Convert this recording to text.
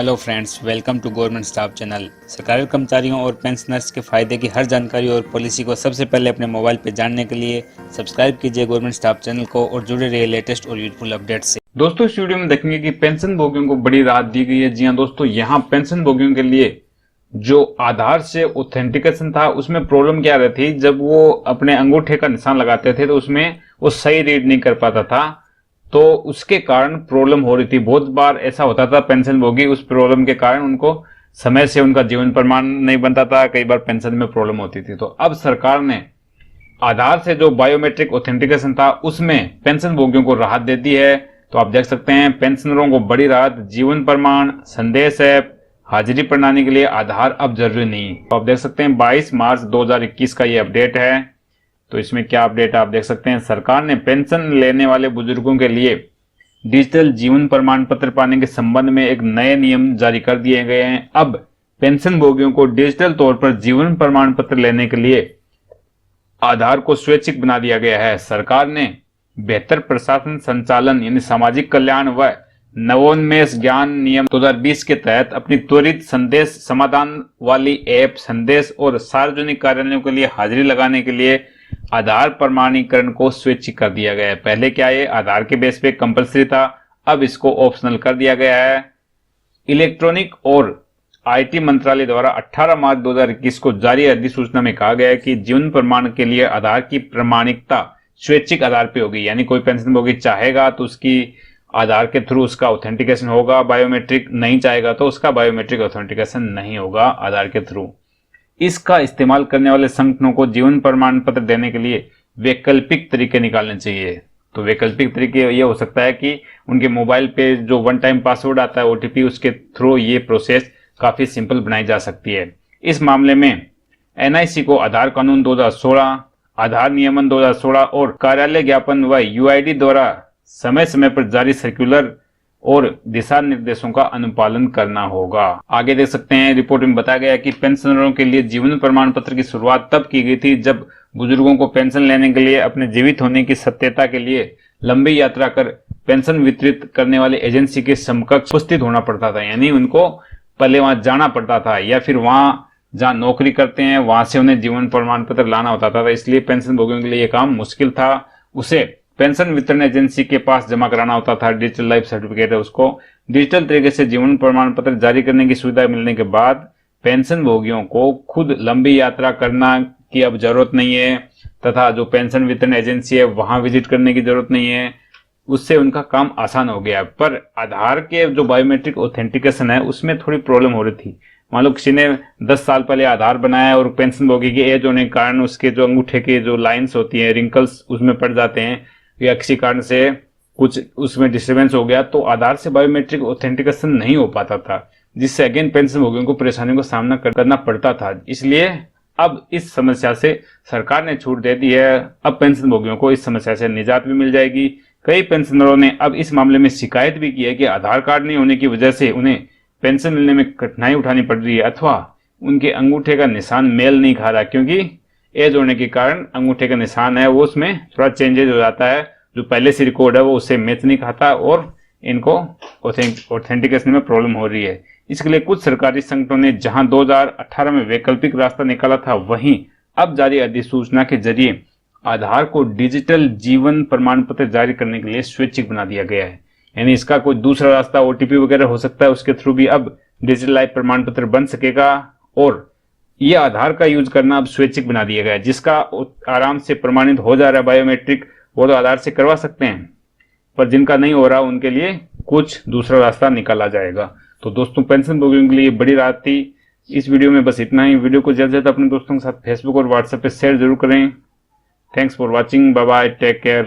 Hello friends, welcome to government staff channel. सरकारी कर्मचारियों और पेंशनर्स के फायदे की हर जानकारी और पॉलिसी को सबसे पहले अपने मोबाइल पर जानने के लिए सब्सक्राइब कीजिए गवर्नमेंट स्टाफ चैनल को और जुड़े रहिए लेटेस्ट और यूजफुल अपडेट से। दोस्तों, इस वीडियो में देखेंगे कि पेंशन भोगियों को बड़ी राहत दी गई है। जी हाँ दोस्तों, यहाँ पेंशन भोगियों के लिए जो आधार से ऑथेंटिकेशन था उसमें प्रॉब्लम क्या रहती थी। जब वो अपने अंगूठे का निशान लगाते थे तो उसमें वो सही रीड नहीं कर पाता था, तो उसके कारण प्रॉब्लम हो रही थी। बहुत बार ऐसा होता था, पेंशन भोगी उस प्रॉब्लम के कारण उनको समय से उनका जीवन प्रमाण नहीं बनता था, कई बार पेंशन में प्रॉब्लम होती थी। तो अब सरकार ने आधार से जो बायोमेट्रिक ऑथेंटिकेशन था उसमें पेंशन भोगियों को राहत दे दी है। तो आप देख सकते हैं पेंशनरों को बड़ी राहत। जीवन प्रमाण, संदेश ऐप, हाजिरी प्रणाली के लिए आधार अब जरूरी नहीं। तो आप देख सकते हैं 22 मार्च 2021 का ये अपडेट है। तो इसमें क्या अपडेट आप देख सकते हैं, सरकार ने पेंशन लेने वाले बुजुर्गों के लिए डिजिटल जीवन प्रमाण पत्र पाने के संबंध में एक नए नियम जारी कर दिए गए हैं। अब पेंशन भोगियों को डिजिटल तौर पर जीवन प्रमाण पत्र लेने के लिए आधार को स्वैच्छिक बना दिया गया है। सरकार ने बेहतर प्रशासन संचालन यानी सामाजिक कल्याण व नवोन्मेष ज्ञान नियम 2020 के तहत अपनी त्वरित संदेश समाधान वाली ऐप संदेश और सार्वजनिक कार्यालयों के लिए हाजिरी लगाने के लिए आधार प्रमाणीकरण को स्वैच्छिक कर दिया गया है। पहले क्या ये आधार के बेस पे कंपलसरी था, अब इसको ऑप्शनल कर दिया गया है। इलेक्ट्रॉनिक और आईटी मंत्रालय द्वारा 18 मार्च 2021 को जारी अधिसूचना में कहा गया है कि जीवन प्रमाण के लिए आधार की प्रमाणिकता स्वैच्छिक आधार पे होगी। यानी कोई पेंशन भोगी चाहेगा तो उसकी आधार के थ्रू उसका ऑथेंटिकेशन होगा बायोमेट्रिक, नहीं चाहेगा तो उसका बायोमेट्रिक ऑथेंटिकेशन नहीं होगा आधार के थ्रू। इसका इस्तेमाल करने वाले संगठनों को जीवन प्रमाण पत्र देने के लिए वैकल्पिक तरीके निकालने चाहिए। तो वैकल्पिक तरीके ये हो सकता है कि उनके मोबाइल पे जो वन टाइम पासवर्ड आता है ओटीपी, उसके थ्रू ये प्रोसेस काफी सिंपल बनाई जा सकती है। इस मामले में एनआईसी को आधार कानून 2016, आधार नियमन 2016 और कार्यालय ज्ञापन व यूआईडी द्वारा समय समय पर जारी सर्कुलर और दिशा निर्देशों का अनुपालन करना होगा। आगे देख सकते हैं रिपोर्ट में बताया गया कि पेंशनरों के लिए जीवन प्रमाण पत्र की शुरुआत तब की गई थी जब बुजुर्गों को पेंशन लेने के लिए अपने जीवित होने की सत्यता के लिए लंबी यात्रा कर पेंशन वितरित करने वाले एजेंसी के समकक्ष उपस्थित होना पड़ता था। यानी उनको पहले वहां जाना पड़ता था या फिर वहां जहां नौकरी करते हैं वहां से उन्हें जीवन प्रमाण पत्र लाना होता था। इसलिए पेंशन भोगियों के लिए यह काम मुश्किल था। उसे पेंशन वितरण एजेंसी के पास जमा कराना होता था। डिजिटल लाइफ सर्टिफिकेट है, उसको डिजिटल तरीके से जीवन प्रमाण पत्र जारी करने की सुविधा मिलने के बाद पेंशन भोगियों को खुद लंबी यात्रा करना की अब जरूरत नहीं है तथा जो पेंशन वितरण एजेंसी है वहां विजिट करने की जरूरत नहीं है। उससे उनका काम आसान हो गया। पर आधार के जो बायोमेट्रिक ऑथेंटिकेशन है उसमें थोड़ी प्रॉब्लम हो रही थी। मान लो किसी ने 10 साल पहले आधार बनाया और पेंशन भोगी की एज होने के कारण उसके जो अंगूठे के जो लाइंस होती हैं, रिंकल्स उसमें पड़ जाते हैं या किसी कारण से कुछ उसमें डिस्टर्बेंस हो गया, तो आधार से बायोमेट्रिक ऑथेंटिकेशन नहीं हो पाता था, जिससे अगेन पेंशन भोगियों को परेशानियों का सामना करना पड़ता था। इसलिए अब इस समस्या से सरकार ने छूट दे दी है। अब पेंशन भोगियों को इस समस्या से निजात भी मिल जाएगी। कई पेंशनरों ने अब इस मामले में शिकायत भी की है कि आधार कार्ड नहीं होने की वजह से उन्हें पेंशन मिलने में कठिनाई उठानी पड़ रही है अथवा उनके अंगूठे का निशान मेल नहीं खा रहा, क्योंकि एज होने के कारण अंगूठे का निशान है वो उसमें थोड़ा चेंजेज हो जाता है। जो पहले से रिकॉर्ड है वो उससे मैच नहीं खाता और इनको ऑथेंटिकेशन में प्रॉब्लम हो रही है। इसके लिए कुछ सरकारी संगठनों ने जहां 2018 में वैकल्पिक रास्ता निकाला था, वहीं अब जारी अधिसूचना के जरिए आधार को डिजिटल जीवन प्रमाण पत्र जारी करने के लिए स्वैच्छिक बना दिया गया है। यानी इसका कोई दूसरा रास्ता ओटीपी वगैरह हो सकता है, उसके थ्रू भी अब डिजिटल लाइफ प्रमाण पत्र बन सकेगा और ये आधार का यूज करना अब स्वैच्छिक बना दिया गया है। जिसका आराम से प्रमाणित हो जा रहा है बायोमेट्रिक, वो तो आधार से करवा सकते हैं, पर जिनका नहीं हो रहा उनके लिए कुछ दूसरा रास्ता निकाला जाएगा। तो दोस्तों, पेंशन भोगियों के लिए बड़ी राहत थी। इस वीडियो में बस इतना ही। वीडियो को जल्द से जल्द अपने दोस्तों के साथ फेसबुक और व्हाट्सएप पे शेयर जरूर करें। Thanks for watching. Bye bye, take care.